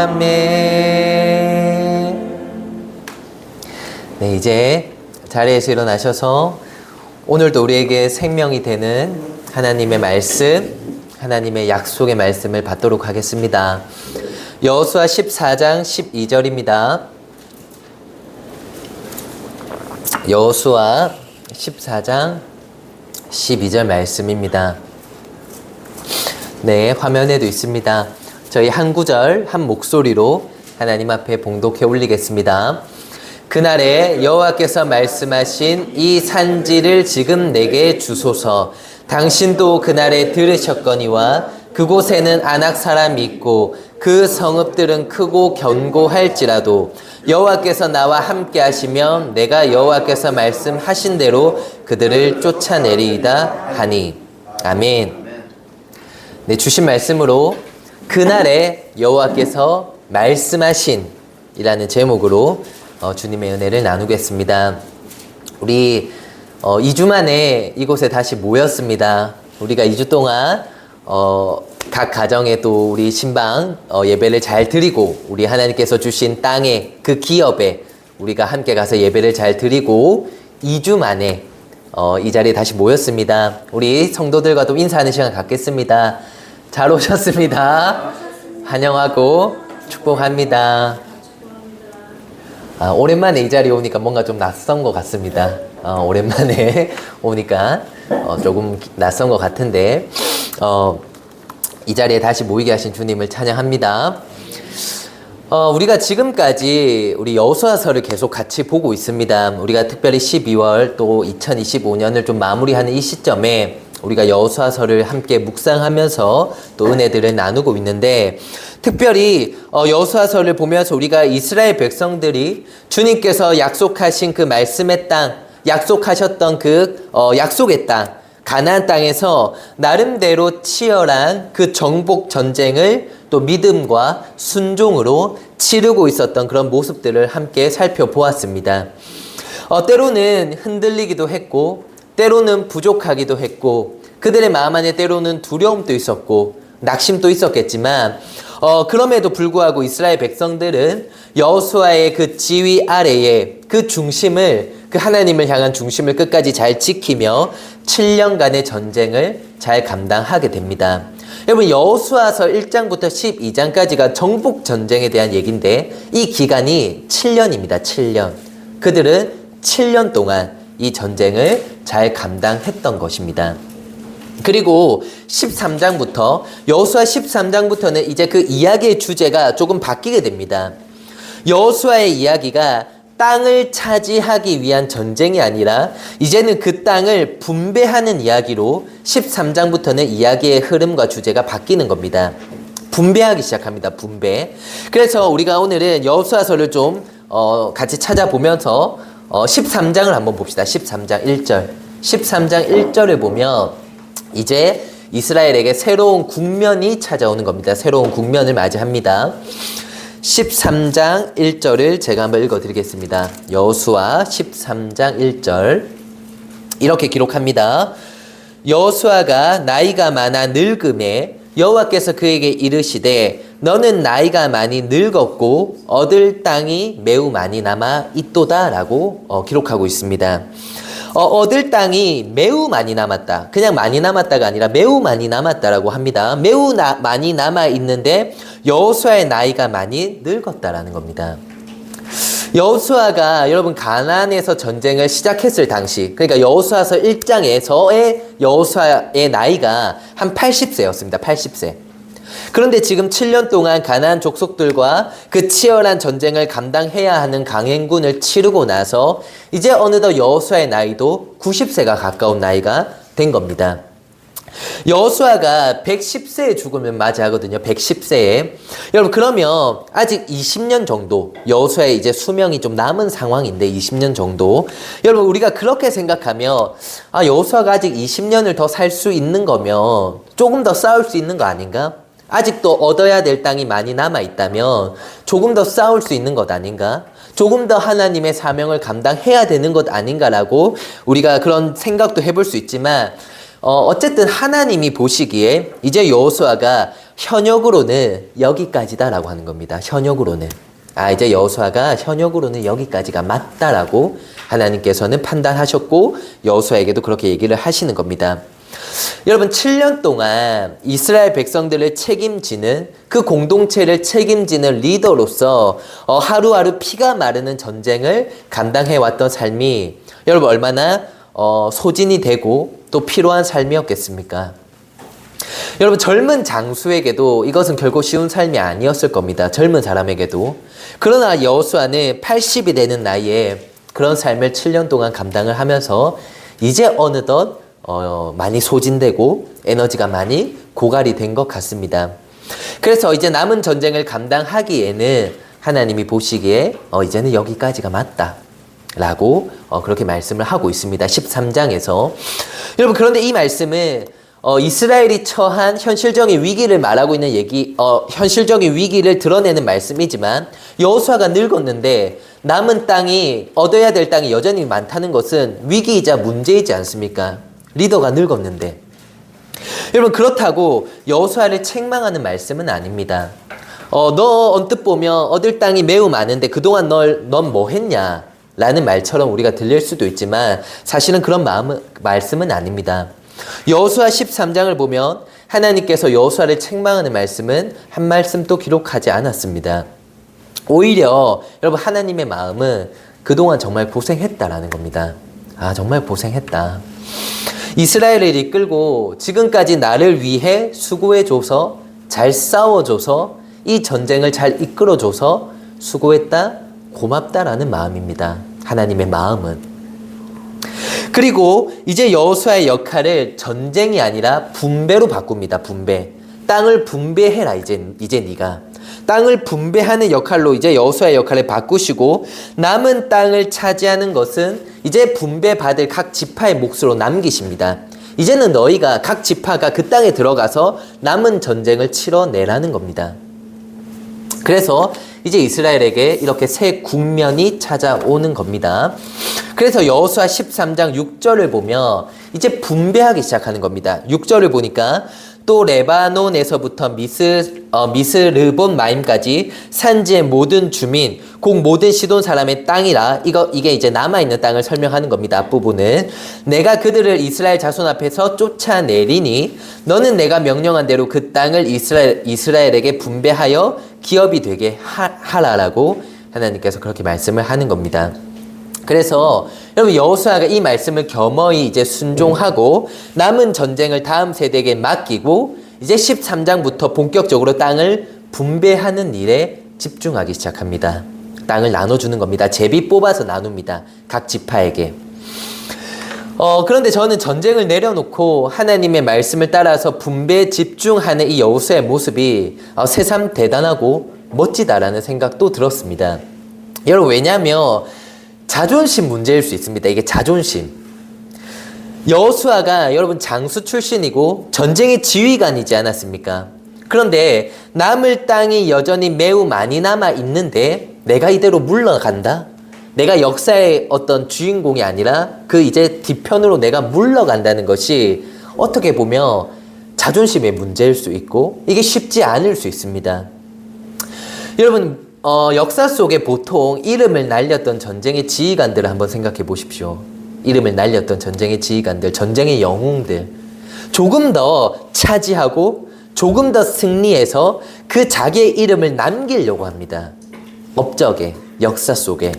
아멘. 네, 이제 자리에서 일어나셔서 오늘도 우리에게 생명이 되는 하나님의 말씀, 하나님의 약속의 말씀을 받도록 하겠습니다. 여호수아 14장 12절입니다. 여호수아 14장 12절 말씀입니다. 네, 화면에도 있습니다. 저희 한 구절 한 목소리로 하나님 앞에 봉독해 올리겠습니다. 그날에 여호와께서 말씀하신 이 산지를 지금 내게 주소서. 당신도 그날에 들으셨거니와 그곳에는 아낙 사람이 있고 그 성읍들은 크고 견고할지라도 여호와께서 나와 함께 하시면 내가 여호와께서 말씀하신 대로 그들을 쫓아내리이다 하니. 아멘. 네, 주신 말씀으로 그날에 여호와께서 말씀하신 이라는 제목으로 주님의 은혜를 나누겠습니다. 우리 2주 만에 이곳에 다시 모였습니다. 우리가 2주 동안 각 가정에 또 우리 신방 예배를 잘 드리고 우리 하나님께서 주신 땅에 그 기업에 우리가 함께 가서 예배를 잘 드리고 2주 만에 이 자리에 다시 모였습니다. 우리 성도들과도 인사하는 시간 갖겠습니다. 잘 오셨습니다. 환영하고 축복합니다. 오랜만에 이 자리에 오니까 뭔가 좀 낯선 것 같습니다. 오랜만에 오니까 조금 낯선 것 같은데 이 자리에 다시 모이게 하신 주님을 찬양합니다. 우리가 지금까지 우리 여호수아서를 계속 같이 보고 있습니다. 우리가 특별히 12월 또 2025년을 좀 마무리하는 이 시점에 우리가 여호수아서를 함께 묵상하면서 또 은혜들을 나누고 있는데, 특별히 여호수아서를 보면서 우리가 이스라엘 백성들이 주님께서 약속하신 그 말씀의 땅, 약속하셨던 그 약속의 땅, 가나안 땅에서 나름대로 치열한 그 정복 전쟁을 또 믿음과 순종으로 치르고 있었던 그런 모습들을 함께 살펴보았습니다. 때로는 흔들리기도 했고 때로는 부족하기도 했고 그들의 마음 안에 때로는 두려움도 있었고 낙심도 있었겠지만 그럼에도 불구하고 이스라엘 백성들은 여호수아의 그 지휘 아래에 그 중심을, 그 하나님을 향한 중심을 끝까지 잘 지키며 7년간의 전쟁을 잘 감당하게 됩니다. 여러분, 여호수아서 1장부터 12장까지가 정복 전쟁에 대한 얘기인데 이 기간이 7년입니다. 7년. 그들은 7년 동안 이 전쟁을 잘 감당했던 것입니다. 그리고 13장부터, 여호수아 13장부터는 이제 그 이야기의 주제가 조금 바뀌게 됩니다. 여호수아의 이야기가 땅을 차지하기 위한 전쟁이 아니라 이제는 그 땅을 분배하는 이야기로 13장부터는 이야기의 흐름과 주제가 바뀌는 겁니다. 분배하기 시작합니다. 분배. 그래서 우리가 오늘은 여호수아서를 좀 같이 찾아보면서 13장을 한번 봅시다. 13장 1절. 13장 1절을 보면 이제 이스라엘에게 새로운 국면이 찾아오는 겁니다. 새로운 국면을 맞이합니다. 13장 1절을 제가 한번 읽어드리겠습니다. 여호수아 13장 1절 이렇게 기록합니다. 여호수아가 나이가 많아 늙음에 여호와께서 그에게 이르시되 너는 나이가 많이 늙었고 얻을 땅이 매우 많이 남아 있도다 라고 기록하고 있습니다. 얻을 땅이 매우 많이 남았다. 그냥 많이 남았다가 아니라 매우 많이 남았다라고 합니다. 매우 많이 남아 있는데 여호수아의 나이가 많이 늙었다라는 겁니다. 여호수아가 여러분 가나안에서 전쟁을 시작했을 당시, 그러니까 여호수아서 1장에서의 여호수아의 나이가 한 80세였습니다. 80세. 그런데 지금 7년 동안 가나안 족속들과 그 치열한 전쟁을 감당해야 하는 강행군을 치르고 나서 이제 어느덧 여호수아의 나이도 90세가 가까운 나이가 된 겁니다. 여호수아가 110세의 죽음을 맞이하거든요. 110세에. 여러분, 그러면 아직 20년 정도 여호수아의 이제 수명이 좀 남은 상황인데 20년 정도. 여러분, 우리가 그렇게 생각하면 여호수아가 아직 20년을 더 살 수 있는 거면 조금 더 싸울 수 있는 거 아닌가? 아직도 얻어야 될 땅이 많이 남아 있다면 조금 더 싸울 수 있는 것 아닌가? 조금 더 하나님의 사명을 감당해야 되는 것 아닌가라고 우리가 그런 생각도 해볼 수 있지만 어쨌든 하나님이 보시기에 이제 여호수아가 현역으로는 여기까지다라고 하는 겁니다. 현역으로는. 이제 여호수아가 현역으로는 여기까지가 맞다라고 하나님께서는 판단하셨고 여호수아에게도 그렇게 얘기를 하시는 겁니다. 여러분 7년 동안 이스라엘 백성들을 책임지는 그 공동체를 책임지는 리더로서 하루하루 피가 마르는 전쟁을 감당해왔던 삶이 여러분 얼마나 소진이 되고 또 필요한 삶이었겠습니까? 여러분 젊은 장수에게도 이것은 결코 쉬운 삶이 아니었을 겁니다. 젊은 사람에게도. 그러나 여호수아는 80이 되는 나이에 그런 삶을 7년 동안 감당을 하면서 이제 어느덧 많이 소진되고 에너지가 많이 고갈이 된 것 같습니다. 그래서 이제 남은 전쟁을 감당하기에는 하나님이 보시기에 이제는 여기까지가 맞다 라고 그렇게 말씀을 하고 있습니다. 13장에서. 여러분 그런데 이 말씀은 이스라엘이 처한 현실적인 위기를 말하고 있는 현실적인 위기를 드러내는 말씀이지만 여호수아가 늙었는데 남은 땅이 얻어야 될 땅이 여전히 많다는 것은 위기이자 문제이지 않습니까? 리더가 늙었는데. 여러분 그렇다고 여호수아를 책망하는 말씀은 아닙니다. 너 언뜻 보면 얻을 땅이 매우 많은데 그동안 넌 뭐 했냐? 라는 말처럼 우리가 들릴 수도 있지만 사실은 그런 말씀은 아닙니다. 여호수아 13장을 보면 하나님께서 여호수아를 책망하는 말씀은 한 말씀도 기록하지 않았습니다. 오히려 여러분 하나님의 마음은 그동안 정말 고생했다라는 겁니다. 정말 고생했다. 이스라엘을 이끌고 지금까지 나를 위해 수고해줘서 잘 싸워줘서 이 전쟁을 잘 이끌어줘서 수고했다, 고맙다라는 마음입니다. 하나님의 마음은. 그리고 이제 여호수아의 역할을 전쟁이 아니라 분배로 바꿉니다. 분배. 땅을 분배해라 이제 네가. 땅을 분배하는 역할로 이제 여호수아의 역할을 바꾸시고 남은 땅을 차지하는 것은 이제 분배받을 각 지파의 몫으로 남기십니다. 이제는 너희가 각 지파가 그 땅에 들어가서 남은 전쟁을 치러내라는 겁니다. 그래서 이제 이스라엘에게 이렇게 새 국면이 찾아오는 겁니다. 그래서 여호수아 13장 6절을 보면 이제 분배하기 시작하는 겁니다. 6절을 보니까 또 레바논에서부터 미스르본 마임까지 산지의 모든 주민, 곧 모든 시돈 사람의 땅이라 이게 이제 남아있는 땅을 설명하는 겁니다. 앞부분은 내가 그들을 이스라엘 자손 앞에서 쫓아내리니 너는 내가 명령한 대로 그 땅을 이스라엘에게 분배하여 기업이 되게 하라라고 하나님께서 그렇게 말씀을 하는 겁니다. 그래서 여러분 여호수아가 이 말씀을 겸허히 이제 순종하고 남은 전쟁을 다음 세대에게 맡기고 이제 13장부터 본격적으로 땅을 분배하는 일에 집중하기 시작합니다. 땅을 나눠주는 겁니다. 제비 뽑아서 나눕니다. 각 지파에게. 그런데 저는 전쟁을 내려놓고 하나님의 말씀을 따라서 분배에 집중하는 이 여호수아의 모습이 새삼 대단하고 멋지다라는 생각도 들었습니다. 여러분 왜냐하면 자존심 문제일 수 있습니다. 이게 자존심. 여호수아가 여러분 장수 출신이고 전쟁의 지휘관이지 않았습니까? 그런데 남을 땅이 여전히 매우 많이 남아 있는데 내가 이대로 물러간다? 내가 역사의 어떤 주인공이 아니라 그 이제 뒤편으로 내가 물러간다는 것이 어떻게 보면 자존심의 문제일 수 있고 이게 쉽지 않을 수 있습니다. 여러분 역사 속에 보통 이름을 날렸던 전쟁의 지휘관들을 한번 생각해 보십시오. 이름을 날렸던 전쟁의 지휘관들, 전쟁의 영웅들. 조금 더 차지하고 조금 더 승리해서 그 자기의 이름을 남기려고 합니다. 업적에, 역사 속에.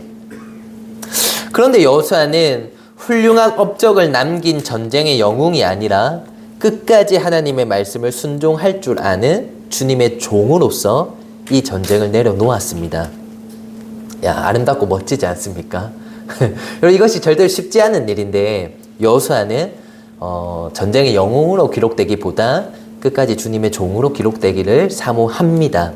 그런데 여호수아는 훌륭한 업적을 남긴 전쟁의 영웅이 아니라 끝까지 하나님의 말씀을 순종할 줄 아는 주님의 종으로서 이 전쟁을 내려놓았습니다. 아름답고 멋지지 않습니까? 여러분 이것이 절대로 쉽지 않은 일인데 여호수아는 전쟁의 영웅으로 기록되기보다 끝까지 주님의 종으로 기록되기를 사모합니다.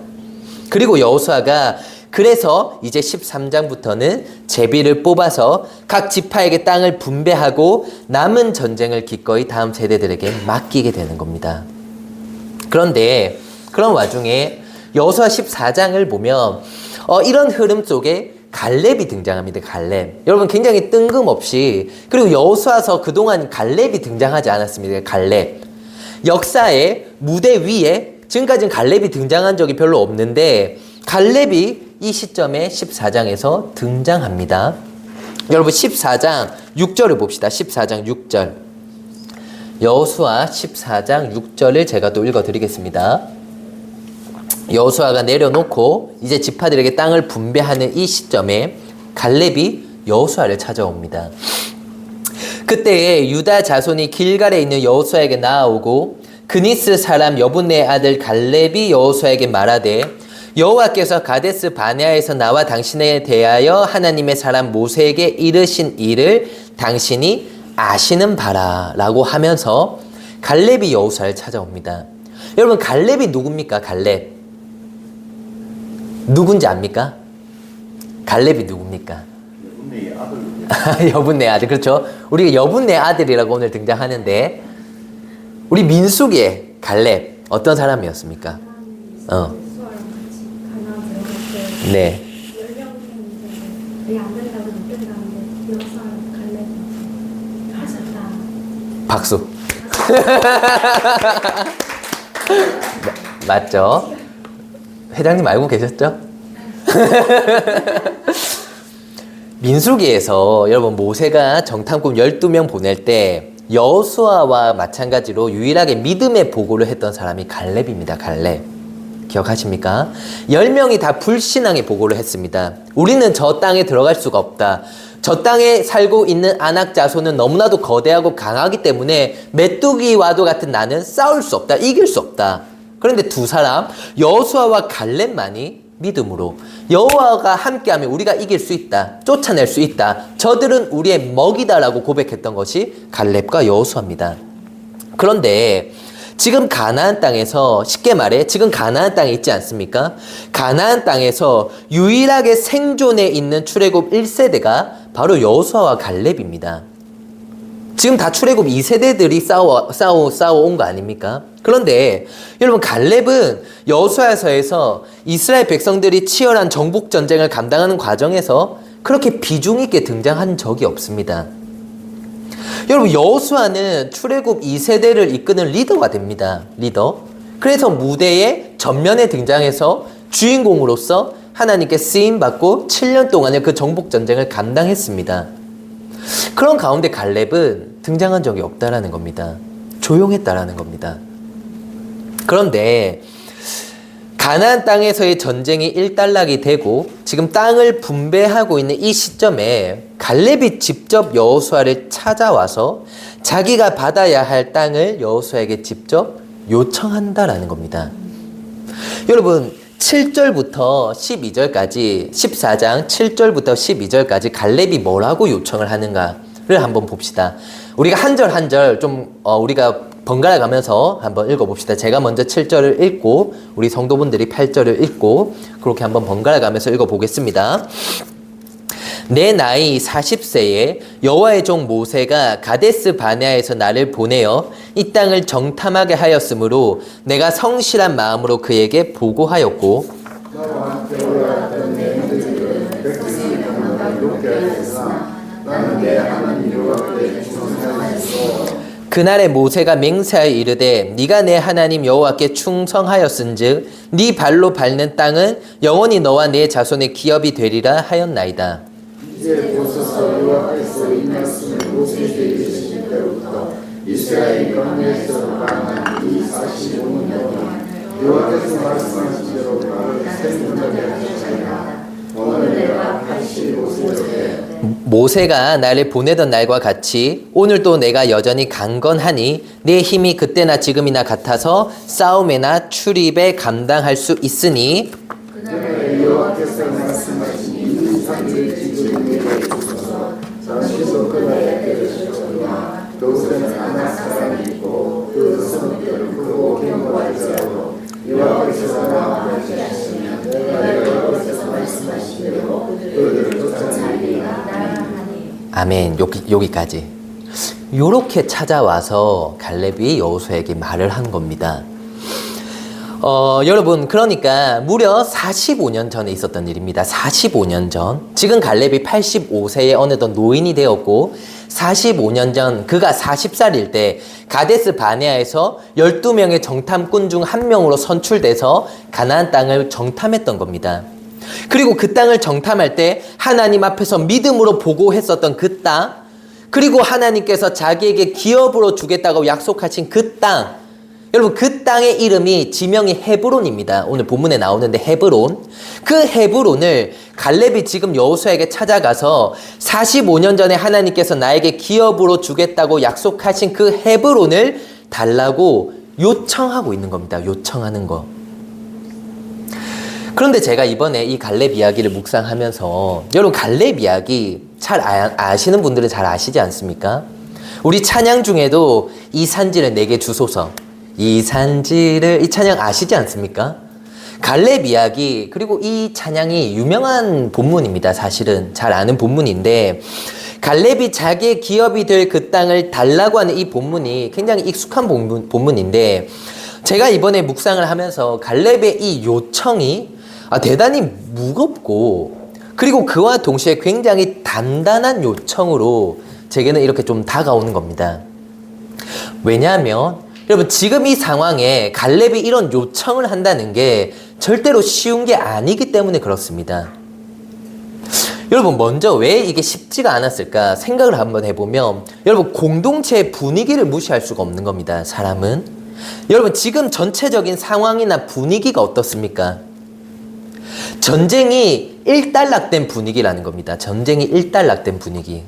그리고 여호수아가 그래서 이제 13장부터는 제비를 뽑아서 각 지파에게 땅을 분배하고 남은 전쟁을 기꺼이 다음 세대들에게 맡기게 되는 겁니다. 그런데 그런 와중에 여호수아 14장을 보면 이런 흐름 속에 갈렙이 등장합니다. 갈렙. 여러분 굉장히 뜬금없이 그리고 여호수아서 그동안 갈렙이 등장하지 않았습니다. 갈렙. 역사의 무대 위에 지금까지는 갈렙이 등장한 적이 별로 없는데 갈렙이 이 시점에 14장에서 등장합니다. 여러분 14장 6절을 봅시다. 14장 6절. 여호수아 14장 6절을 제가 또 읽어드리겠습니다. 여호수아가 내려놓고 이제 지파들에게 땅을 분배하는 이 시점에 갈렙이 여호수아를 찾아옵니다. 그때에 유다 자손이 길갈에 있는 여호수아에게 나아오고 그니스 사람 여분네의 아들 갈렙이 여호수아에게 말하되 여호와께서 가데스 바네아에서 나와 당신에 대하여 하나님의 사람 모세에게 이르신 일을 당신이 아시는 바라 라고 하면서 갈렙이 여호수아를 찾아옵니다. 여러분 갈렙이 누굽니까? 갈렙 누군지 압니까? 갈렙이 누굽니까? 여분네의 아들. 여분네 아들. 그렇죠. 우리가 여분네 아들이라고 오늘 등장하는데 우리 민수기의 갈렙 어떤 사람이었습니까? 네. 박수. 맞죠? 회장님 알고 계셨죠? 민수기에서 여러분 모세가 정탐꾼 12명 보낼 때 여호수아와 마찬가지로 유일하게 믿음의 보고를 했던 사람이 갈렙입니다. 갈렙. 기억하십니까? 10명이 다 불신앙의 보고를 했습니다. 우리는 저 땅에 들어갈 수가 없다. 저 땅에 살고 있는 아낙 자손은 너무나도 거대하고 강하기 때문에 메뚜기와도 같은 나는 싸울 수 없다. 이길 수 없다. 그런데 두 사람 여호수아와 갈렙만이 믿음으로 여호와가 함께하면 우리가 이길 수 있다. 쫓아낼 수 있다. 저들은 우리의 먹이다라고 고백했던 것이 갈렙과 여호수아입니다. 그런데 지금 가나안 땅에서 쉽게 말해 지금 가나안 땅에 있지 않습니까? 가나안 땅에서 유일하게 생존해 있는 출애굽 1세대가 바로 여호수아와 갈렙입니다. 지금 다 출애굽 2세대들이 싸워온 거 아닙니까? 그런데 여러분 갈렙은 여호수아서에서 이스라엘 백성들이 치열한 정복 전쟁을 감당하는 과정에서 그렇게 비중 있게 등장한 적이 없습니다. 여러분 여호수아는 출애굽 2세대를 이끄는 리더가 됩니다. 리더. 그래서 무대에 전면에 등장해서 주인공으로서 하나님께 쓰임받고 7년 동안의 그 정복 전쟁을 감당했습니다. 그런 가운데 갈렙은 등장한 적이 없다라는 겁니다. 조용했다라는 겁니다. 그런데 가나안 땅에서의 전쟁이 일단락이 되고 지금 땅을 분배하고 있는 이 시점에 갈렙이 직접 여호수아를 찾아와서 자기가 받아야 할 땅을 여호수아에게 직접 요청한다라는 겁니다. 여러분 7절부터 12절까지 14장 7절부터 12절까지 갈렙이 뭐라고 요청을 하는가를 한번 봅시다. 우리가 한 절 한 절 좀 우리가 번갈아 가면서 한번 읽어봅시다. 제가 먼저 7절을 읽고 우리 성도분들이 8절을 읽고 그렇게 한번 번갈아 가면서 읽어보겠습니다. 내 나이 40세에 여호와의 종 모세가 가데스 바네아에서 나를 보내어 이 땅을 정탐하게 하였으므로 내가 성실한 마음으로 그에게 보고하였고 그날에 모세가 맹세하여 이르되 네가 내 하나님 여호와께 충성하였은즉 네 발로 밟는 땅은 영원히 너와 네 자손의 기업이 되리라 하였나이다. 이제 보소서 여호와께서 이 말씀을 모세에게 이르신 때부터 이스라엘이 광야에서 방한 이 45년 동안 여호와께서 말씀하신 대로 나를 생존하게 하셨나이다. 오늘 내가 85세에 모세가 나를 보내던 날과 같이 오늘도 내가 여전히 강건하니 내 힘이 그때나 지금이나 같아서 싸움에나 출입에 감당할 수 있으니 그날에 여호와께서 말씀하신 이 산들을 지키는 내게 주소서. 잠시도 그날에 깨르셨으나 그곳에는 아낙 사람이 있고 그 성벽은 크고 견고할지라도 여호와께서 나와 함께 하시면 내가 여호와께서 말씀하신 대로 그들을 쫓아내리라. 아멘. 여기까지. 요렇게 찾아와서 갈렙이 여호수아에게 말을 한 겁니다. 여러분, 그러니까 무려 45년 전에 있었던 일입니다. 45년 전. 지금 갈렙이 85세에 어느덧 노인이 되었고, 45년 전 그가 40살일 때 가데스 바네아에서 12명의 정탐꾼 중 한 명으로 선출돼서 가나안 땅을 정탐했던 겁니다. 그리고 그 땅을 정탐할 때 하나님 앞에서 믿음으로 보고했었던 그 땅, 그리고 하나님께서 자기에게 기업으로 주겠다고 약속하신 그 땅, 여러분 그 땅의 이름이 지명이 헤브론입니다. 오늘 본문에 나오는데 헤브론. 그 헤브론을 갈렙이 지금 여호수아에게 찾아가서 45년 전에 하나님께서 나에게 기업으로 주겠다고 약속하신 그 헤브론을 달라고 요청하고 있는 겁니다. 요청하는 거. 그런데 제가 이번에 이 갈렙 이야기를 묵상하면서 여러분 갈렙 이야기 잘 아시는 분들은 잘 아시지 않습니까? 우리 찬양 중에도 이 산지를 내게 주소서, 이 산지를, 이 찬양 아시지 않습니까? 갈렙 이야기, 그리고 이 찬양이 유명한 본문입니다. 사실은 잘 아는 본문인데 갈렙이 자기의 기업이 될 그 땅을 달라고 하는 이 본문이 굉장히 익숙한 본문인데 제가 이번에 묵상을 하면서 갈렙의 이 요청이 대단히 무겁고 그리고 그와 동시에 굉장히 단단한 요청으로 제게는 이렇게 좀 다가오는 겁니다. 왜냐하면 여러분 지금 이 상황에 갈렙이 이런 요청을 한다는 게 절대로 쉬운 게 아니기 때문에 그렇습니다. 여러분 먼저 왜 이게 쉽지가 않았을까 생각을 한번 해보면 여러분 공동체의 분위기를 무시할 수가 없는 겁니다. 사람은 여러분 지금 전체적인 상황이나 분위기가 어떻습니까? 전쟁이 일단락된 분위기라는 겁니다. 전쟁이 일단락된 분위기.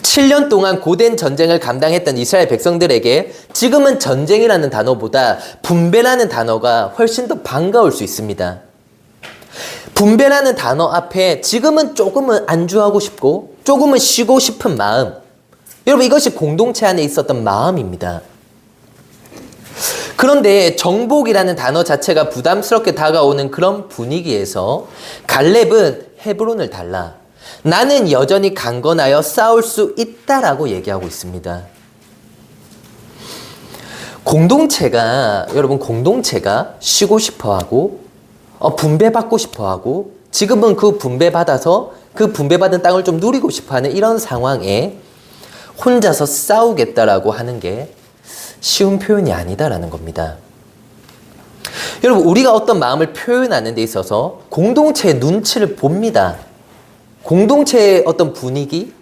7년 동안 고된 전쟁을 감당했던 이스라엘 백성들에게 지금은 전쟁이라는 단어보다 분배라는 단어가 훨씬 더 반가울 수 있습니다. 분배라는 단어 앞에 지금은 조금은 안주하고 싶고 조금은 쉬고 싶은 마음, 여러분 이것이 공동체 안에 있었던 마음입니다. 그런데 정복이라는 단어 자체가 부담스럽게 다가오는 그런 분위기에서 갈렙은 헤브론을 달라, 나는 여전히 강건하여 싸울 수 있다라고 얘기하고 있습니다. 여러분 공동체가 쉬고 싶어하고 분배받고 싶어하고 지금은 그 분배받아서 그 분배받은 땅을 좀 누리고 싶어하는 이런 상황에 혼자서 싸우겠다라고 하는 게 쉬운 표현이 아니다라는 겁니다. 여러분 우리가 어떤 마음을 표현하는 데 있어서 공동체의 눈치를 봅니다. 공동체의 어떤 분위기,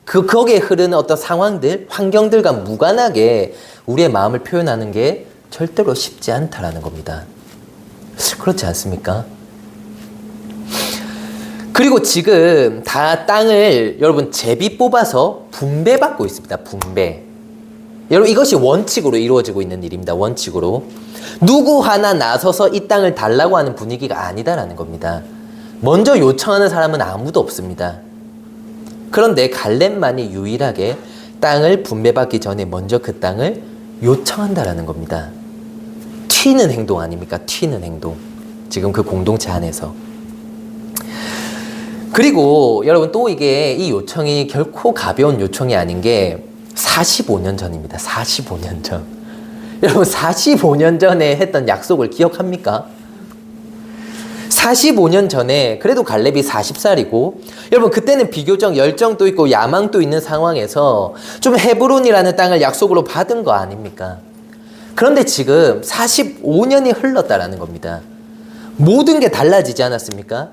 거기에 흐르는 어떤 상황들, 환경들과 무관하게 우리의 마음을 표현하는 게 절대로 쉽지 않다라는 겁니다. 그렇지 않습니까? 그리고 지금 다 땅을 여러분 제비 뽑아서 분배받고 있습니다. 분배. 여러분 이것이 원칙으로 이루어지고 있는 일입니다. 원칙으로. 누구 하나 나서서 이 땅을 달라고 하는 분위기가 아니다라는 겁니다. 먼저 요청하는 사람은 아무도 없습니다. 그런데 갈렙만이 유일하게 땅을 분배받기 전에 먼저 그 땅을 요청한다라는 겁니다. 튀는 행동 아닙니까? 튀는 행동. 지금 그 공동체 안에서. 그리고 여러분 또 이 요청이 결코 가벼운 요청이 아닌 게 45년 전입니다. 45년 전. 여러분 45년 전에 했던 약속을 기억합니까? 45년 전에 그래도 갈렙이 40살이고 여러분 그때는 비교적 열정도 있고 야망도 있는 상황에서 좀 헤브론이라는 땅을 약속으로 받은 거 아닙니까? 그런데 지금 45년이 흘렀다라는 겁니다. 모든 게 달라지지 않았습니까?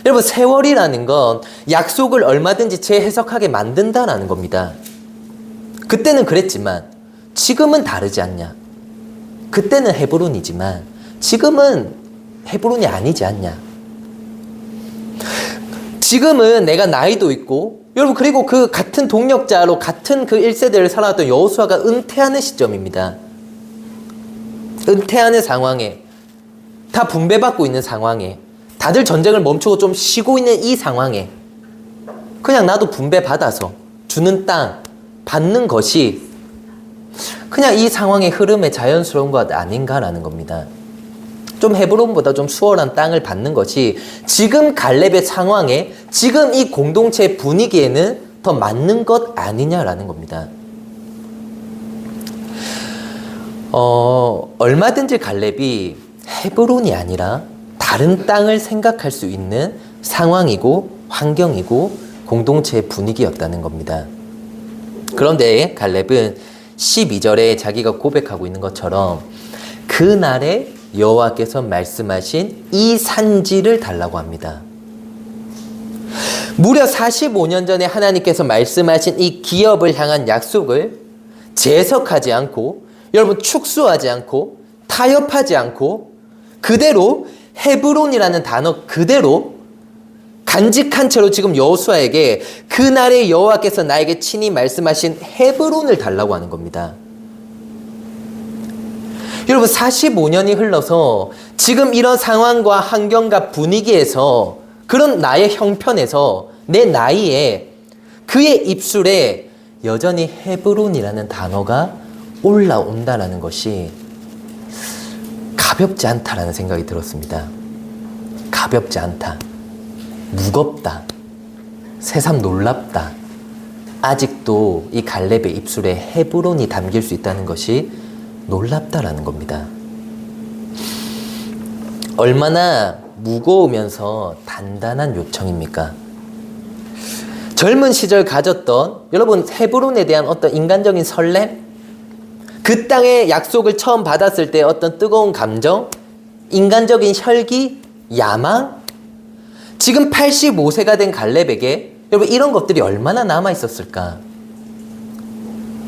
여러분 세월이라는 건 약속을 얼마든지 재해석하게 만든다라는 겁니다. 그때는 그랬지만 지금은 다르지 않냐? 그때는 헤브론이지만 지금은 헤브론이 아니지 않냐? 지금은 내가 나이도 있고 여러분 그리고 그 같은 동력자로 같은 그 1세대를 살아왔던 여호수아가 은퇴하는 시점입니다. 은퇴하는 상황에 다 분배받고 있는 상황에 다들 전쟁을 멈추고 좀 쉬고 있는 이 상황에 그냥 나도 분배받아서 주는 땅 받는 것이 그냥 이 상황의 흐름에 자연스러운 것 아닌가라는 겁니다. 좀 헤브론보다 좀 수월한 땅을 받는 것이 지금 갈렙의 상황에 지금 이 공동체의 분위기에는 더 맞는 것 아니냐라는 겁니다. 얼마든지 갈렙이 헤브론이 아니라 다른 땅을 생각할 수 있는 상황이고 환경이고 공동체의 분위기였다는 겁니다. 그런데 갈렙은 12절에 자기가 고백하고 있는 것처럼 그날에 여호와께서 말씀하신 이 산지를 달라고 합니다. 무려 45년 전에 하나님께서 말씀하신 이 기업을 향한 약속을 재석하지 않고, 여러분 축소하지 않고 타협하지 않고 그대로 헤브론이라는 단어 그대로 간직한 채로 지금 여호수아에게 그날에 여호와께서 나에게 친히 말씀하신 헤브론을 달라고 하는 겁니다. 여러분 45년이 흘러서 지금 이런 상황과 환경과 분위기에서, 그런 나의 형편에서, 내 나이에 그의 입술에 여전히 헤브론이라는 단어가 올라온다라는 것이 가볍지 않다라는 생각이 들었습니다. 가볍지 않다. 무겁다. 새삼 놀랍다. 아직도 이 갈렙의 입술에 헤브론이 담길 수 있다는 것이 놀랍다라는 겁니다. 얼마나 무거우면서 단단한 요청입니까? 젊은 시절 가졌던, 여러분 헤브론에 대한 어떤 인간적인 설렘, 그 땅의 약속을 처음 받았을 때 어떤 뜨거운 감정, 인간적인 혈기, 야망, 지금 85세가 된 갈렙에게 여러분 이런 것들이 얼마나 남아 있었을까?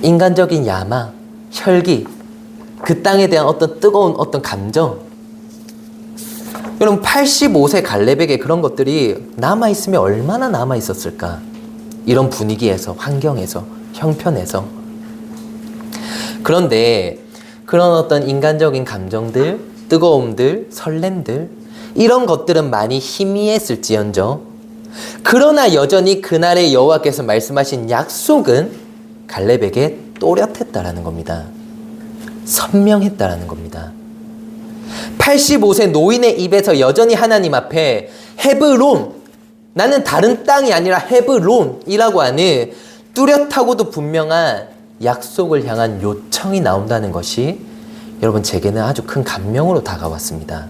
인간적인 야망, 혈기, 그 땅에 대한 어떤 뜨거운 어떤 감정. 여러분 85세 갈렙에게 그런 것들이 남아 있으면 얼마나 남아 있었을까? 이런 분위기에서, 환경에서, 형편에서. 그런데 그런 어떤 인간적인 감정들, 뜨거움들, 설렘들, 이런 것들은 많이 희미했을지언정, 그러나 여전히 그날의 여호와께서 말씀하신 약속은 갈렙에게 또렷했다라는 겁니다. 선명했다라는 겁니다. 85세 노인의 입에서 여전히 하나님 앞에 헤브론, 나는 다른 땅이 아니라 헤브론이라고 하는 뚜렷하고도 분명한 약속을 향한 요청이 나온다는 것이 여러분 제게는 아주 큰 감명으로 다가왔습니다.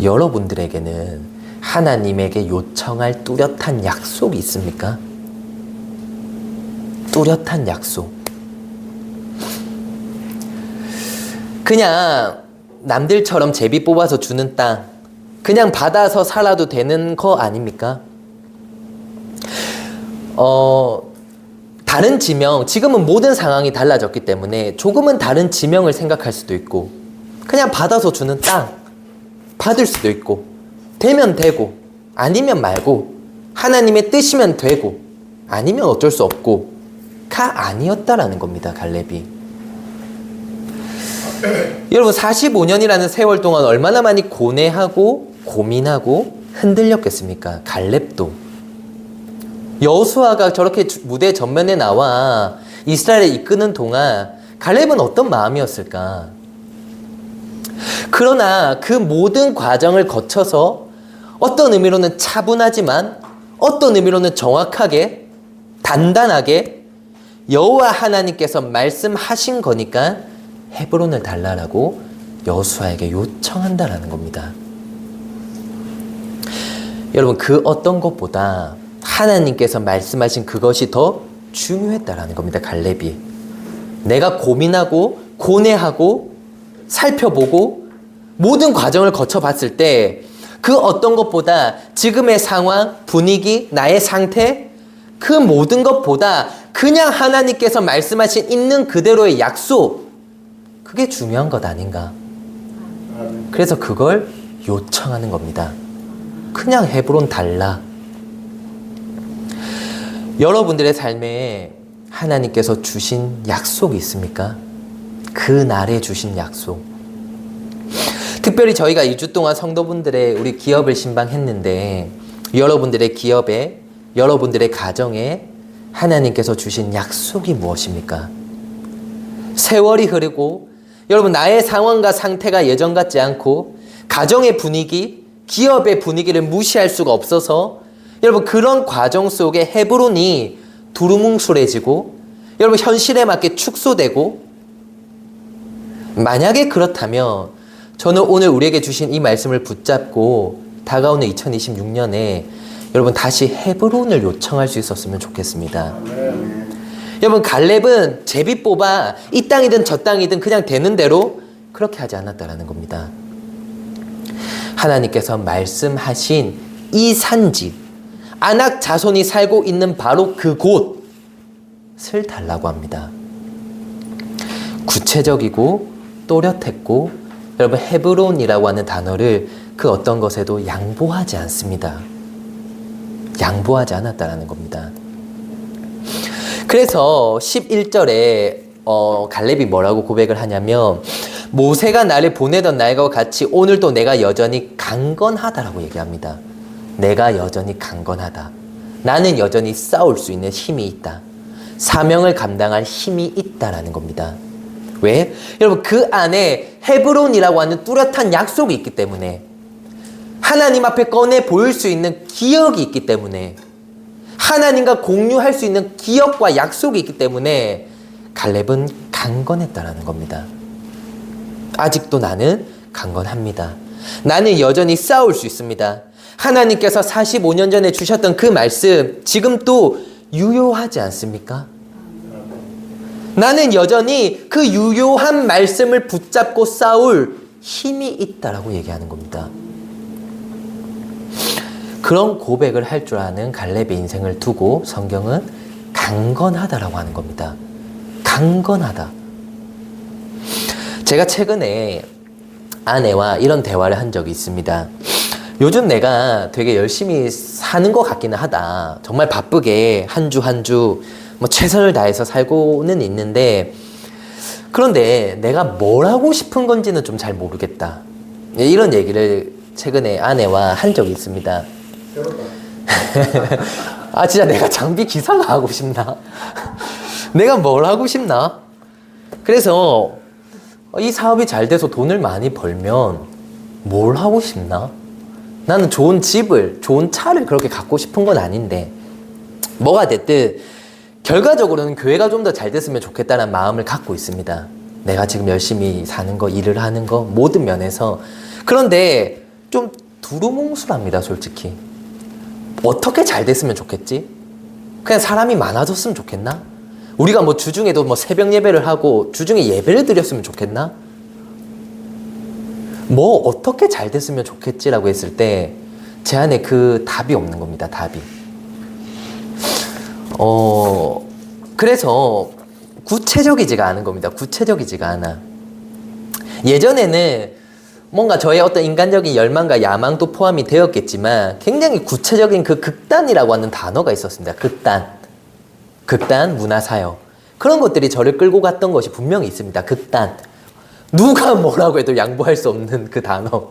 여러분들에게는 하나님에게 요청할 뚜렷한 약속이 있습니까? 뚜렷한 약속. 그냥 남들처럼 제비 뽑아서 주는 땅, 그냥 받아서 살아도 되는 거 아닙니까? 다른 지명, 지금은 모든 상황이 달라졌기 때문에 조금은 다른 지명을 생각할 수도 있고, 그냥 받아서 주는 땅, 받을 수도 있고, 되면 되고, 아니면 말고, 하나님의 뜻이면 되고, 아니면 어쩔 수 없고, 가 아니었다라는 겁니다, 갈렙이. 여러분 45년이라는 세월 동안 얼마나 많이 고뇌하고 고민하고 흔들렸겠습니까? 갈렙도. 여호수아가 저렇게 무대 전면에 나와 이스라엘을 이끄는 동안 갈렙은 어떤 마음이었을까? 그러나 그 모든 과정을 거쳐서 어떤 의미로는 차분하지만 어떤 의미로는 정확하게 단단하게 여호와 하나님께서 말씀하신 거니까 헤브론을 달라라고 여호수아에게 요청한다라는 겁니다. 여러분 그 어떤 것보다 하나님께서 말씀하신 그것이 더 중요했다라는 겁니다. 갈렙이. 내가 고민하고 고뇌하고 살펴보고 모든 과정을 거쳐봤을 때 그 어떤 것보다 지금의 상황, 분위기, 나의 상태, 그 모든 것보다 그냥 하나님께서 말씀하신 있는 그대로의 약속, 그게 중요한 것 아닌가. 그래서 그걸 요청하는 겁니다. 그냥 헤브론 달라. 여러분들의 삶에 하나님께서 주신 약속이 있습니까? 그 날에 주신 약속. 특별히 저희가 2주 동안 성도분들의 우리 기업을 신방했는데 여러분들의 기업에, 여러분들의 가정에 하나님께서 주신 약속이 무엇입니까? 세월이 흐르고 여러분 나의 상황과 상태가 예전 같지 않고 가정의 분위기, 기업의 분위기를 무시할 수가 없어서 여러분 그런 과정 속에 헤브론이 두루뭉술해지고 여러분 현실에 맞게 축소되고 만약에 그렇다면 저는 오늘 우리에게 주신 이 말씀을 붙잡고 다가오는 2026년에 여러분 다시 헤브론을 요청할 수 있었으면 좋겠습니다. 여러분 갈렙은 제비 뽑아 이 땅이든 저 땅이든 그냥 되는 대로 그렇게 하지 않았다라는 겁니다. 하나님께서 말씀하신 이 산지 아낙 자손이 살고 있는 바로 그곳을 달라고 합니다. 구체적이고 또렷했고 여러분 헤브론이라고 하는 단어를 그 어떤 것에도 양보하지 않습니다. 양보하지 않았다라는 겁니다. 그래서 11절에 갈렙이 뭐라고 고백을 하냐면 모세가 나를 보내던 날과 같이 오늘도 내가 여전히 강건하다라고 얘기합니다. 내가 여전히 강건하다. 나는 여전히 싸울 수 있는 힘이 있다. 사명을 감당할 힘이 있다라는 겁니다. 왜? 여러분 그 안에 헤브론이라고 하는 뚜렷한 약속이 있기 때문에 하나님 앞에 꺼내 보일 수 있는 기억이 있기 때문에 하나님과 공유할 수 있는 기억과 약속이 있기 때문에 갈렙은 강건했다라는 겁니다. 아직도 나는 강건합니다. 나는 여전히 싸울 수 있습니다. 하나님께서 45년 전에 주셨던 그 말씀 지금 또 유효하지 않습니까? 나는 여전히 그 유효한 말씀을 붙잡고 싸울 힘이 있다라고 얘기하는 겁니다. 그런 고백을 할 줄 아는 갈렙의 인생을 두고 성경은 강건하다라고 하는 겁니다. 강건하다. 제가 최근에 아내와 이런 대화를 한 적이 있습니다. 요즘 내가 되게 열심히 사는 것 같기는 하다. 정말 바쁘게 한 주 한 주 뭐 최선을 다해서 살고는 있는데 그런데 내가 뭘 하고 싶은 건지는 좀 잘 모르겠다. 이런 얘기를 최근에 아내와 한 적이 있습니다. 아 진짜 내가 장비 기사가 하고 싶나? 내가 뭘 하고 싶나? 그래서 이 사업이 잘 돼서 돈을 많이 벌면 뭘 하고 싶나? 나는 좋은 집을, 좋은 차를 그렇게 갖고 싶은 건 아닌데 뭐가 됐든 결과적으로는 교회가 좀 더 잘 됐으면 좋겠다는 마음을 갖고 있습니다. 내가 지금 열심히 사는 거, 일을 하는 거 모든 면에서. 그런데 좀 두루뭉술합니다, 솔직히. 어떻게 잘 됐으면 좋겠지? 그냥 사람이 많아졌으면 좋겠나? 우리가 뭐 주중에도 뭐 새벽 예배를 하고 주중에 예배를 드렸으면 좋겠나? 뭐 어떻게 잘 됐으면 좋겠지라고 했을 때 제 안에 그 답이 없는 겁니다. 답이. 그래서 구체적이지가 않은 겁니다. 구체적이지가 않아. 예전에는 뭔가 저의 어떤 인간적인 열망과 야망도 포함이 되었겠지만 굉장히 구체적인 그 극단이라고 하는 단어가 있었습니다. 극단 문화사역. 그런 것들이 저를 끌고 갔던 것이 분명히 있습니다. 극단. 누가 뭐라고 해도 양보할 수 없는 그 단어.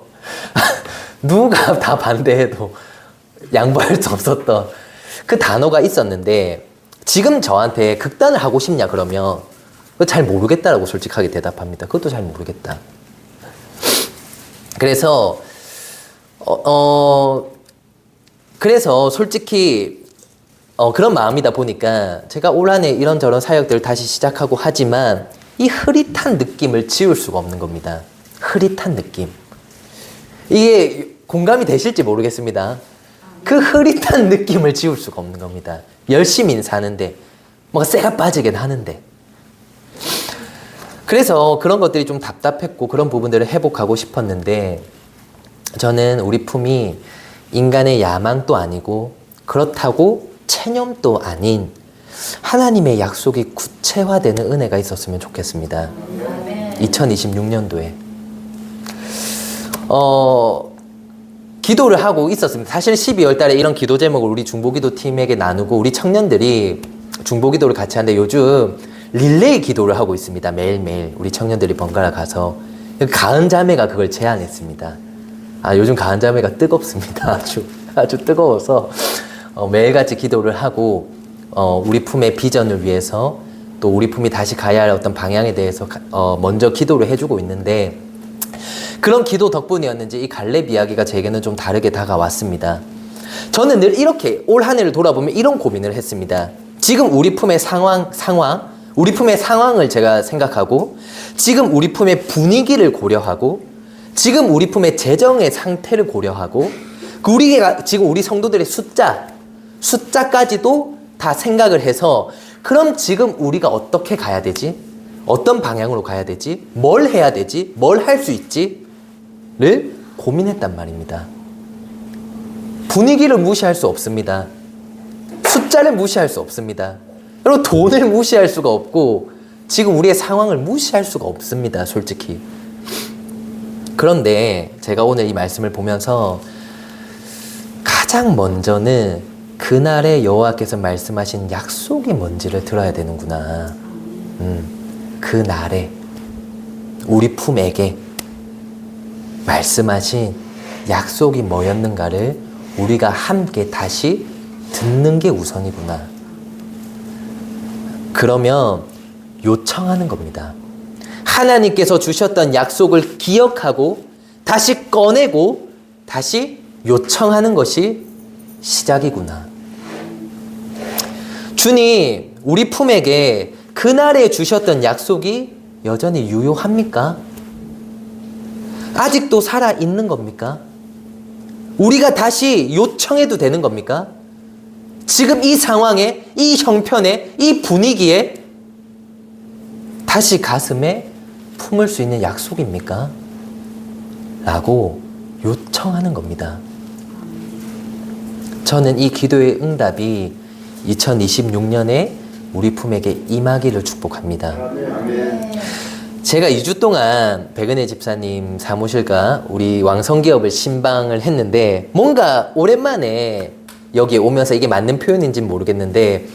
누가 다 반대해도 양보할 수 없었던 그 단어가 있었는데 지금 저한테 극단을 하고 싶냐 그러면 잘 모르겠다라고 솔직하게 대답합니다. 그것도 잘 모르겠다. 그래서 그래서 솔직히 그런 마음이다 보니까 제가 올 한해 이런저런 사역들을 다시 시작하고 하지만 이 흐릿한 느낌을 지울 수가 없는 겁니다. 흐릿한 느낌. 이게 공감이 되실지 모르겠습니다. 그 흐릿한 느낌을 지울 수가 없는 겁니다. 열심히 사는데 뭔가 쇠가 빠지긴 하는데 그래서 그런 것들이 좀 답답했고 그런 부분들을 회복하고 싶었는데 저는 우리 품이 인간의 야망도 아니고 그렇다고 체념도 아닌 하나님의 약속이 구체화되는 은혜가 있었으면 좋겠습니다. 2026년도에 기도를 하고 있었습니다. 사실 12월 달에 이런 기도 제목을 우리 중보기도 팀에게 나누고 우리 청년들이 중보기도를 같이 하는데 요즘 릴레이 기도를 하고 있습니다. 매일매일 우리 청년들이 번갈아 가서 가은 자매가 그걸 제안했습니다. 요즘 가은 자매가 뜨겁습니다. 아주 뜨거워서 매일같이 기도를 하고 우리 품의 비전을 위해서 또 우리 품이 다시 가야 할 어떤 방향에 대해서 먼저 기도를 해주고 있는데 그런 기도 덕분이었는지 이 갈렙 이야기가 제게는 좀 다르게 다가왔습니다. 저는 늘 이렇게 올 한 해를 돌아보면 이런 고민을 했습니다. 지금 우리 품의 상황 우리 품의 상황을 제가 생각하고 지금 우리 품의 분위기를 고려하고 지금 우리 품의 재정의 상태를 고려하고 우리가 지금 우리 성도들의 숫자까지도 다 생각을 해서 그럼 지금 우리가 어떻게 가야 되지? 어떤 방향으로 가야 되지? 뭘 해야 되지? 뭘 할 수 있지? 를 고민했단 말입니다. 분위기를 무시할 수 없습니다. 숫자를 무시할 수 없습니다. 여러분 돈을 무시할 수가 없고 지금 우리의 상황을 무시할 수가 없습니다. 솔직히. 그런데 제가 오늘 이 말씀을 보면서 가장 먼저는 그날에 여호와께서 말씀하신 약속이 뭔지를 들어야 되는구나. 그날에 우리 품에게 말씀하신 약속이 뭐였는가를 우리가 함께 다시 듣는 게 우선이구나. 그러면 요청하는 겁니다. 하나님께서 주셨던 약속을 기억하고 다시 꺼내고 다시 요청하는 것이 시작이구나. 주님, 우리 품에게 그날에 주셨던 약속이 여전히 유효합니까? 아직도 살아있는 겁니까? 우리가 다시 요청해도 되는 겁니까? 지금 이 상황에, 이 형편에, 이 분위기에 다시 가슴에 품을 수 있는 약속입니까? 라고 요청하는 겁니다. 저는 이 기도의 응답이 2026년에 우리 품에게 임하기를 축복합니다. 제가 2주 동안 백은혜 집사님 사무실과 우리 왕성기업을 신방을 했는데 뭔가 오랜만에 여기에 오면서 이게 맞는 표현인지는 모르겠는데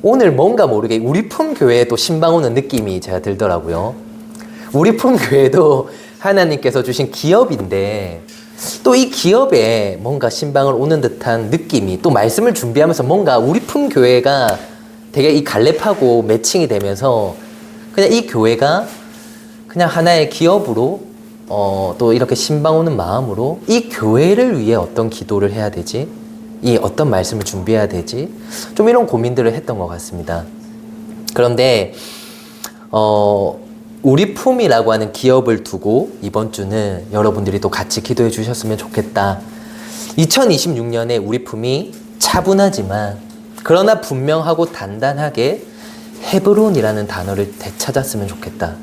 오늘 뭔가 모르게 우리 품 교회에도 신방 오는 느낌이 제가 들더라고요. 우리 품 교회도 하나님께서 주신 기업인데 또 이 기업에 뭔가 신방을 오는 듯한 느낌이 또 말씀을 준비하면서 뭔가 우리 품 교회가 되게 이 갈렙하고 매칭이 되면서 그냥 이 교회가 그냥 하나의 기업으로 또 이렇게 신방 오는 마음으로 이 교회를 위해 어떤 기도를 해야 되지? 이 어떤 말씀을 준비해야 되지? 좀 이런 고민들을 했던 것 같습니다. 그런데 우리 품이라고 하는 기업을 두고 이번 주는 여러분들이 또 같이 기도해 주셨으면 좋겠다. 2026년에 우리 품이 차분하지만 그러나 분명하고 단단하게 헤브론이라는 단어를 되찾았으면 좋겠다.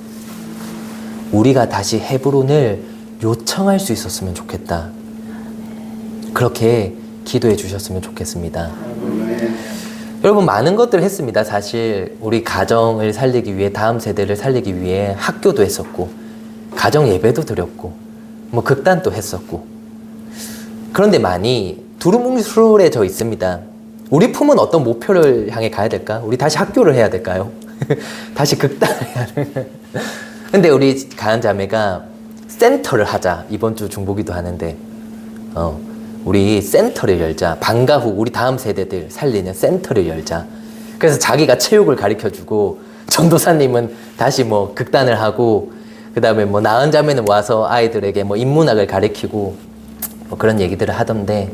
우리가 다시 헤브론을 요청할 수 있었으면 좋겠다. 그렇게 기도해 주셨으면 좋겠습니다. 여러분 많은 것들을 했습니다. 사실 우리 가정을 살리기 위해 다음 세대를 살리기 위해 학교도 했었고 가정 예배도 드렸고 뭐 극단도 했었고 그런데 많이 두루뭉술해져 있습니다. 우리 품은 어떤 목표를 향해 가야 될까? 우리 다시 학교를 해야 될까요? 다시 극단을 해야 될까요? 근데 우리 가은자매가 센터를 하자. 이번 주 중보기도 하는데 우리 센터를 열자. 방과 후 우리 다음 세대들 살리는 센터를 열자. 그래서 자기가 체육을 가르쳐주고 전도사님은 다시 뭐 극단을 하고 그 다음에 뭐 나은 자매는 와서 아이들에게 뭐 인문학을 가르치고 뭐 그런 얘기들을 하던데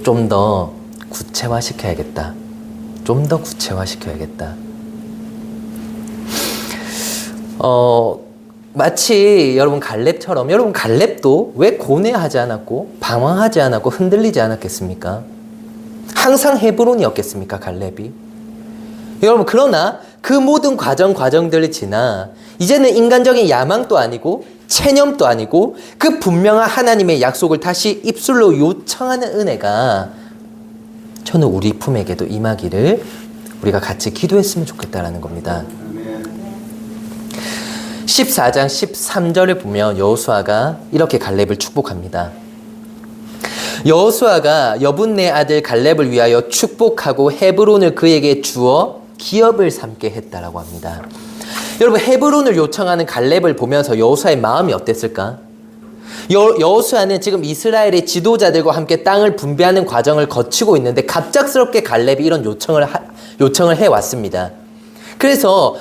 좀 더 구체화시켜야겠다. 좀 더 구체화시켜야겠다. 마치 여러분 갈렙처럼 여러분 갈렙도 왜 고뇌하지 않았고 방황하지 않았고 흔들리지 않았겠습니까? 항상 헤브론이었겠습니까? 갈렙이. 여러분 그러나 그 모든 과정들을 지나 이제는 인간적인 야망도 아니고 체념도 아니고 그 분명한 하나님의 약속을 다시 입술로 요청하는 은혜가 저는 우리 품에게도 임하기를 우리가 같이 기도했으면 좋겠다라는 겁니다. 14장 13절을 보면 여호수아가 이렇게 갈렙을 축복합니다. 여호수아가 여분네 아들 갈렙을 위하여 축복하고 헤브론을 그에게 주어 기업을 삼게 했다라고 합니다. 여러분 헤브론을 요청하는 갈렙을 보면서 여호수아의 마음이 어땠을까? 여호수아는 지금 이스라엘의 지도자들과 함께 땅을 분배하는 과정을 거치고 있는데 갑작스럽게 갈렙이 이런 요청을 해왔습니다. 그래서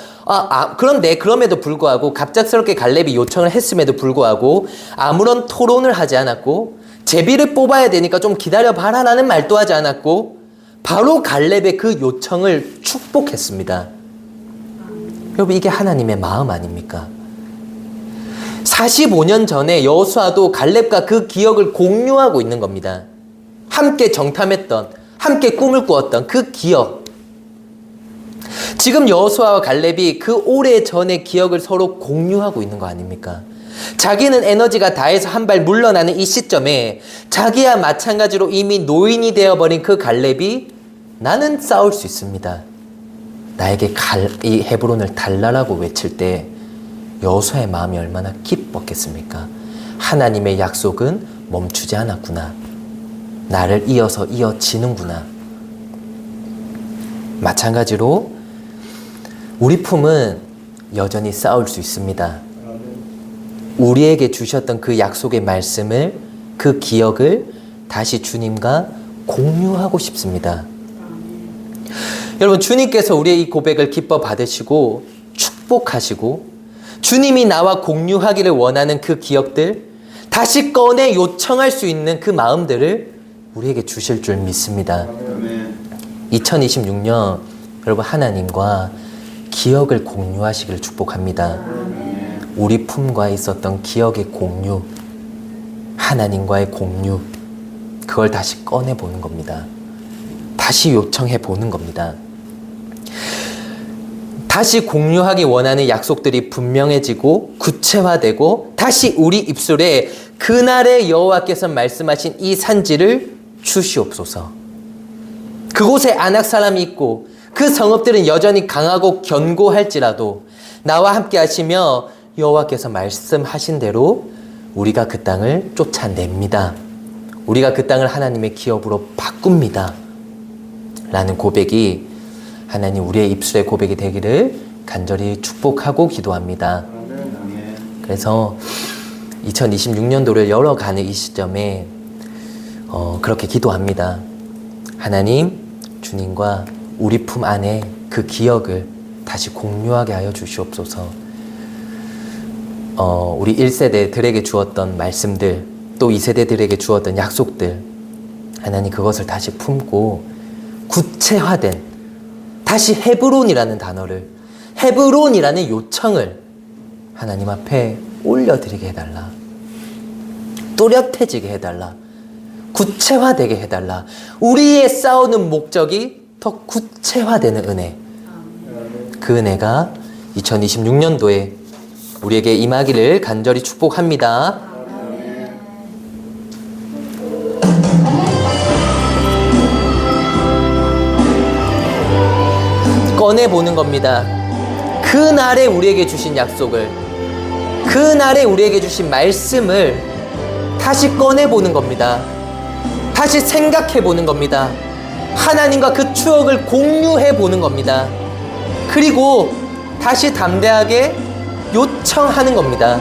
그런데 그럼에도 불구하고 갑작스럽게 갈렙이 요청을 했음에도 불구하고 아무런 토론을 하지 않았고 제비를 뽑아야 되니까 좀 기다려봐라 라는 말도 하지 않았고 바로 갈렙의 그 요청을 축복했습니다. 여러분, 이게 하나님의 마음 아닙니까? 45년 전에 여호수아도 갈렙과 그 기억을 공유하고 있는 겁니다. 함께 정탐했던, 함께 꿈을 꾸었던 그 기억. 지금 여호수아와 갈렙이 그 오래전의 기억을 서로 공유하고 있는 거 아닙니까? 자기는 에너지가 다해서 한 발 물러나는 이 시점에 자기와 마찬가지로 이미 노인이 되어버린 그 갈렙이 나는 싸울 수 있습니다, 나에게 이 헤브론을 달라라고 외칠 때 여호수아의 마음이 얼마나 기뻤겠습니까? 하나님의 약속은 멈추지 않았구나. 나를 이어서 이어지는구나. 마찬가지로 우리 품은 여전히 싸울 수 있습니다. 우리에게 주셨던 그 약속의 말씀을, 그 기억을 다시 주님과 공유하고 싶습니다. 여러분, 주님께서 우리의 이 고백을 기뻐 받으시고 축복하시고 주님이 나와 공유하기를 원하는 그 기억들, 다시 꺼내 요청할 수 있는 그 마음들을 우리에게 주실 줄 믿습니다. 2026년 여러분, 하나님과 기억을 공유하시기를 축복합니다. 우리 품과 있었던 기억의 공유, 하나님과의 공유, 그걸 다시 꺼내보는 겁니다. 다시 요청해보는 겁니다. 다시 공유하기 원하는 약속들이 분명해지고 구체화되고 다시 우리 입술에 그날의 여호와께서 말씀하신 이 산지를 주시옵소서. 그곳에 안악 사람이 있고 그 성읍들은 여전히 강하고 견고할지라도 나와 함께 하시며 여호와께서 말씀하신 대로 우리가 그 땅을 쫓아냅니다. 우리가 그 땅을 하나님의 기업으로 바꿉니다. 라는 고백이 하나님 우리의 입술의 고백이 되기를 간절히 축복하고 기도합니다. 그래서 2026년도를 열어가는 이 시점에 그렇게 기도합니다. 하나님, 주님과 우리 품 안에 그 기억을 다시 공유하게 하여 주시옵소서. 우리 1세대들에게 주었던 말씀들, 또 2세대들에게 주었던 약속들, 하나님 그것을 다시 품고 구체화된, 다시 헤브론이라는 단어를, 헤브론이라는 요청을 하나님 앞에 올려드리게 해달라. 또렷해지게 해달라. 구체화되게 해달라. 우리의 싸우는 목적이 더 구체화되는 은혜, 그 은혜가 2026년도에 우리에게 임하기를 간절히 축복합니다. 꺼내보는 겁니다. 그날에 우리에게 주신 약속을, 그날에 우리에게 주신 말씀을 다시 꺼내보는 겁니다. 다시 생각해보는 겁니다. 하나님과 그 추억을 공유해보는 겁니다. 그리고 다시 담대하게 요청하는 겁니다.